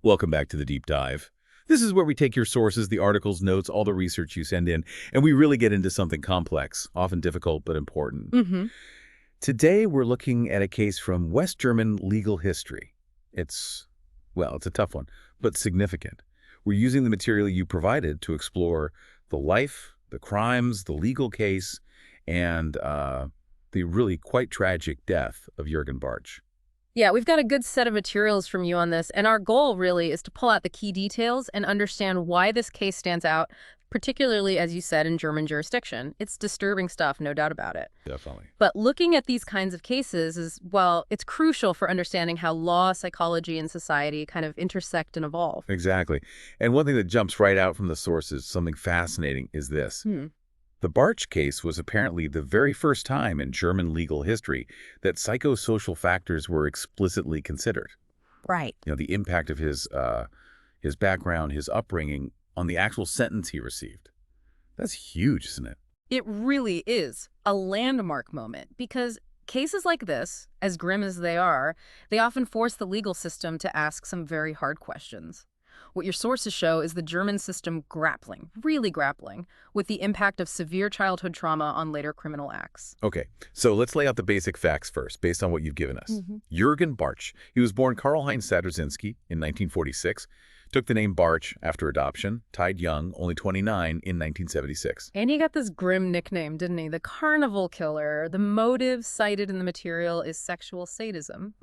Welcome back to the Deep Dive. This is where we take your sources, the articles, notes, all the research you send in, and we really get into something complex, often difficult but important. Mm-hmm. Today, we're looking at a case from West German legal history. It's a tough one, but significant. We're using the material you provided to explore the life, the crimes, the legal case, and the really quite tragic death of Jürgen Bartsch. Yeah, we've got a good set of materials from you on this, and our goal really is to pull out the key details and understand why this case stands out, particularly, as you said, in German jurisdiction. It's disturbing stuff, no doubt about it. Definitely. But looking at these kinds of cases is, well, it's crucial for understanding how law, psychology, and society kind of intersect and evolve. Exactly. And one thing that jumps right out from the sources, something fascinating, is this. The Bartsch case was apparently the very first time in German legal history that psychosocial factors were explicitly considered. Right. The impact of his background, his upbringing on the actual sentence he received. That's huge, isn't it? It really is a landmark moment because cases like this, as grim as they are, they often force the legal system to ask some very hard questions. What your sources show is the German system really grappling, with the impact of severe childhood trauma on later criminal acts. Okay, so let's lay out the basic facts first, based on what you've given us. Mm-hmm. Jürgen Bartsch, he was born Karl-Heinz Sadrzinski in 1946, took the name Bartsch after adoption, died young, only 29, in 1976. And he got this grim nickname, didn't he? The Carnival Killer. The motive cited in the material is sexual sadism.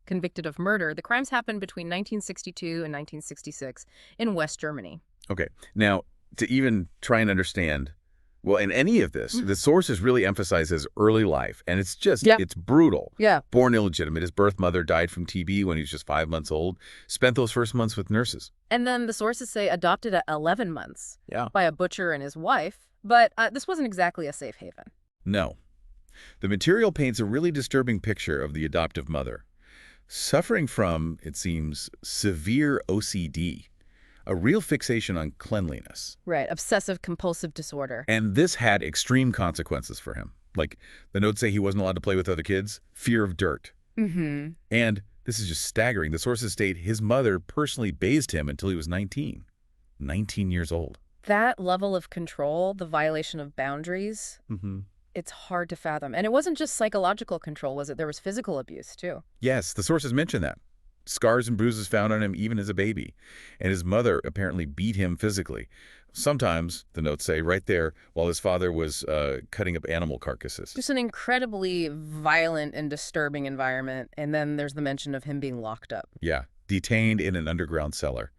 Convicted of murder. The crimes happened between 1962 and 1966 in West Germany. Okay, now, to even try and understand, well, in any of this, the sources really emphasize his early life, and it's brutal. Yeah. Born illegitimate, his birth mother died from TB when he was just 5 months old, spent those first months with nurses. And then the sources say adopted at 11 months Yeah. by a butcher and his wife, but this wasn't exactly a safe haven. No. The material paints a really disturbing picture of the adoptive mother. Suffering from, it seems, severe OCD, a real fixation on cleanliness. Right, obsessive-compulsive disorder. And this had extreme consequences for him. Like, the notes say he wasn't allowed to play with other kids, fear of dirt. Mm-hmm. And this is just staggering. The sources state his mother personally bathed him until he was 19. 19 years old. That level of control, the violation of boundaries, it's hard to fathom. And it wasn't just psychological control, was it? There was physical abuse, too. Yes, the sources mention that. Scars and bruises found on him even as a baby. And his mother apparently beat him physically. Sometimes, the notes say, right there, while his father was cutting up animal carcasses. Just an incredibly violent and disturbing environment. And then there's the mention of him being locked up. Yeah, detained in an underground cellar.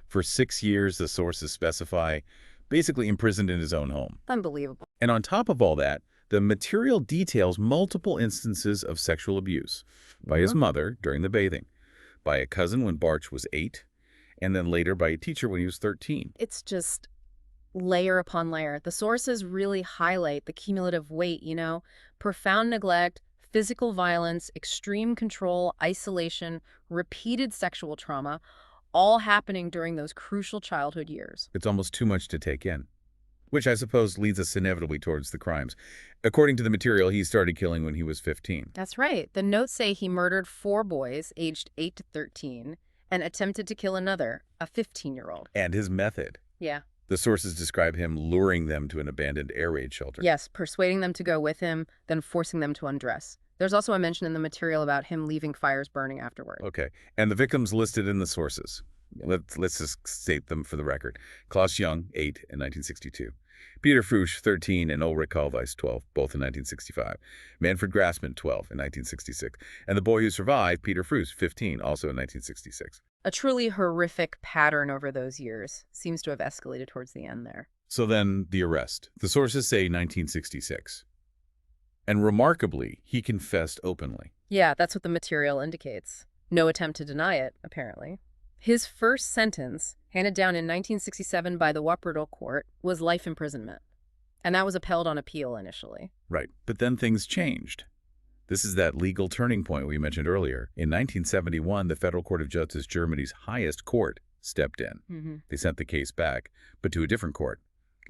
For 6 years, the sources specify, basically imprisoned in his own home. Unbelievable. And on top of all that, the material details multiple instances of sexual abuse by his mother during the bathing, by a cousin when Bartsch was 8, and then later by a teacher when he was 13. It's just layer upon layer. The sources really highlight the cumulative weight, profound neglect, physical violence, extreme control, isolation, repeated sexual trauma, all happening during those crucial childhood years. It's almost too much to take in, which I suppose leads us inevitably towards the crimes. According to the material, he started killing when he was 15. That's right. The notes say he murdered 4 boys aged 8 to 13 and attempted to kill another, a 15-year-old. And his method. Yeah. The sources describe him luring them to an abandoned air raid shelter. Yes, persuading them to go with him, then forcing them to undress. There's also a mention in the material about him leaving fires burning afterward. Okay. And the victims listed in the sources. Let's just state them for the record. Klaus Jung, 8 in 1962. Peter Frusch, 13, and Ulrich Kalweis, 12, both in 1965. Manfred Grassmann, 12, in 1966. And the boy who survived, Peter Frusch, 15, also in 1966. A truly horrific pattern over those years. Seems to have escalated towards the end there. So then, the arrest. The sources say 1966. And remarkably, he confessed openly. Yeah, that's what the material indicates. No attempt to deny it, apparently. His first sentence, handed down in 1967 by the Wuppertal court, was life imprisonment. And that was upheld on appeal initially. Right. But then things changed. This is that legal turning point we mentioned earlier. In 1971, the Federal Court of Justice, Germany's highest court, stepped in. They sent the case back, but to a different court,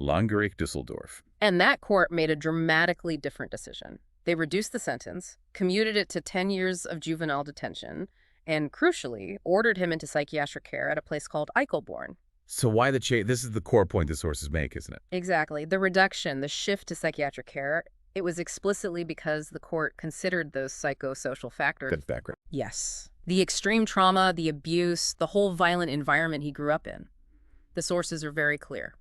Landgericht Düsseldorf. And that court made a dramatically different decision. They reduced the sentence, commuted it to 10 years of juvenile detention, and, crucially, ordered him into psychiatric care at a place called Eichelborn. So why the change? This is the core point the sources make, isn't it? Exactly. The reduction, the shift to psychiatric care, it was explicitly because the court considered those psychosocial factors. That background. Yes. The extreme trauma, the abuse, the whole violent environment he grew up in. The sources are very clear.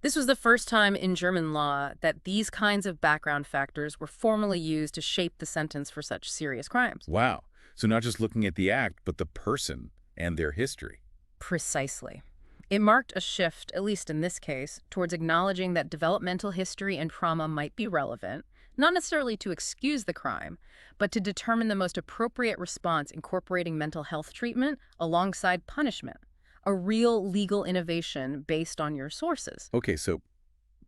This was the first time in German law that these kinds of background factors were formally used to shape the sentence for such serious crimes. Wow. So not just looking at the act, but the person and their history. Precisely. It marked a shift, at least in this case, towards acknowledging that developmental history and trauma might be relevant, not necessarily to excuse the crime, but to determine the most appropriate response incorporating mental health treatment alongside punishment. A real legal innovation based on your sources. Okay, so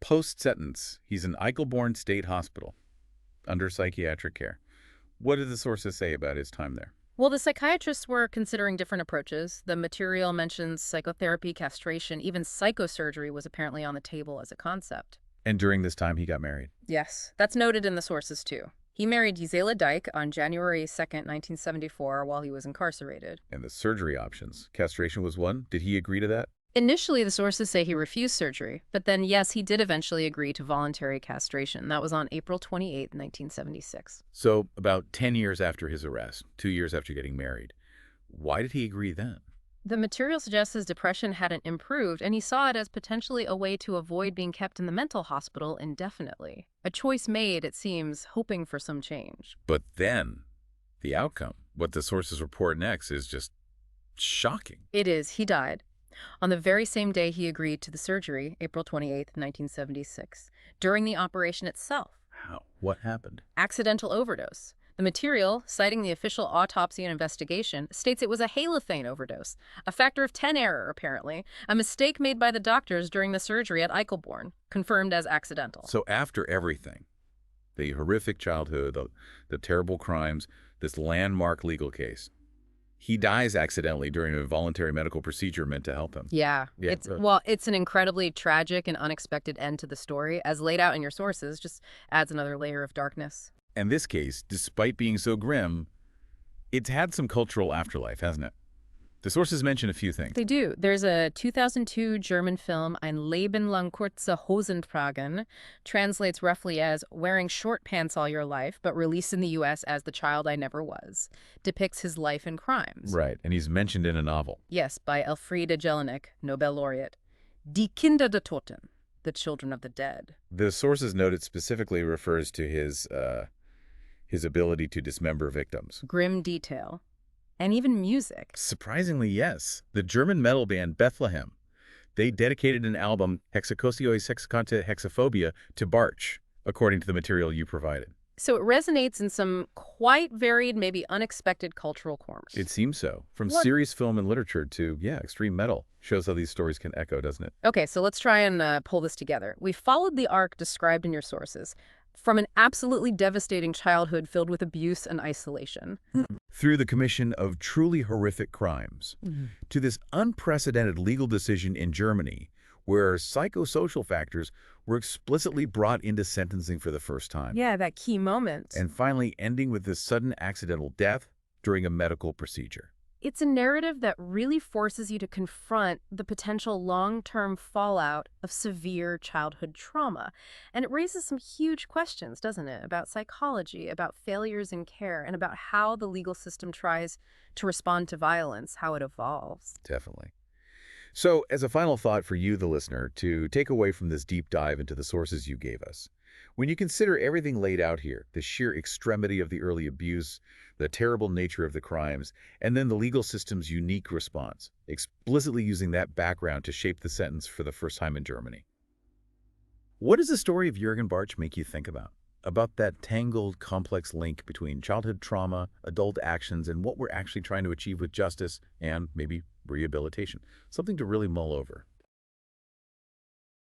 post-sentence, he's in Eichelborn State Hospital under psychiatric care. What did the sources say about his time there? Well, the psychiatrists were considering different approaches. The material mentions psychotherapy, castration, even psychosurgery was apparently on the table as a concept. And during this time, he got married. Yes, that's noted in the sources, too. He married Gisela Dyke on January 2nd, 1974, while he was incarcerated. And the surgery options. Castration was one. Did he agree to that? Initially, the sources say he refused surgery, but then, yes, he did eventually agree to voluntary castration. That was on April 28, 1976. So about 10 years after his arrest, 2 years after getting married. Why did he agree then? The material suggests his depression hadn't improved, and he saw it as potentially a way to avoid being kept in the mental hospital indefinitely. A choice made, it seems, hoping for some change. But then, the outcome, what the sources report next, is just shocking. It is. He died. On the very same day he agreed to the surgery, April 28, 1976, during the operation itself. How? What happened? Accidental overdose. The material, citing the official autopsy and investigation, states it was a halothane overdose, a factor of 10 error, apparently, a mistake made by the doctors during the surgery at Eichelborn, confirmed as accidental. So after everything, the horrific childhood, the terrible crimes, this landmark legal case, he dies accidentally during a voluntary medical procedure meant to help him. Yeah. It's an incredibly tragic and unexpected end to the story, as laid out in your sources, just adds another layer of darkness. And this case, despite being so grim, it's had some cultural afterlife, hasn't it? The sources mention a few things. They do. There's a 2002 German film, Ein Leben lang kurze Hosen tragen, translates roughly as wearing short pants all your life, but released in the U.S. as The Child I Never Was, depicts his life and crimes. Right, and he's mentioned in a novel. Yes, by Elfriede Jelinek, Nobel laureate. Die Kinder der Toten, The Children of the Dead. The sources note it specifically refers to his ability to dismember victims. Grim detail. And even music. Surprisingly, yes. The German metal band Bethlehem, they dedicated an album, Hexacosio Sexicante Hexaphobia, to Bartsch, according to the material you provided. So it resonates in some quite varied, maybe unexpected cultural corners. It seems so. From serious film and literature to, extreme metal. Shows how these stories can echo, doesn't it? Okay, so let's try and pull this together. We followed the arc described in your sources, from an absolutely devastating childhood filled with abuse and isolation. Through the commission of truly horrific crimes, to this unprecedented legal decision in Germany, where psychosocial factors were explicitly brought into sentencing for the first time. Yeah, that key moment. And finally ending with this sudden accidental death during a medical procedure. It's a narrative that really forces you to confront the potential long-term fallout of severe childhood trauma. And it raises some huge questions, doesn't it, about psychology, about failures in care, and about how the legal system tries to respond to violence, how it evolves. Definitely. So, as a final thought for you, the listener, to take away from this deep dive into the sources you gave us, when you consider everything laid out here, the sheer extremity of the early abuse, the terrible nature of the crimes, and then the legal system's unique response, explicitly using that background to shape the sentence for the first time in Germany. What does the story of Jürgen Bartsch make you think about? About that tangled, complex link between childhood trauma, adult actions, and what we're actually trying to achieve with justice and maybe rehabilitation. Something to really mull over.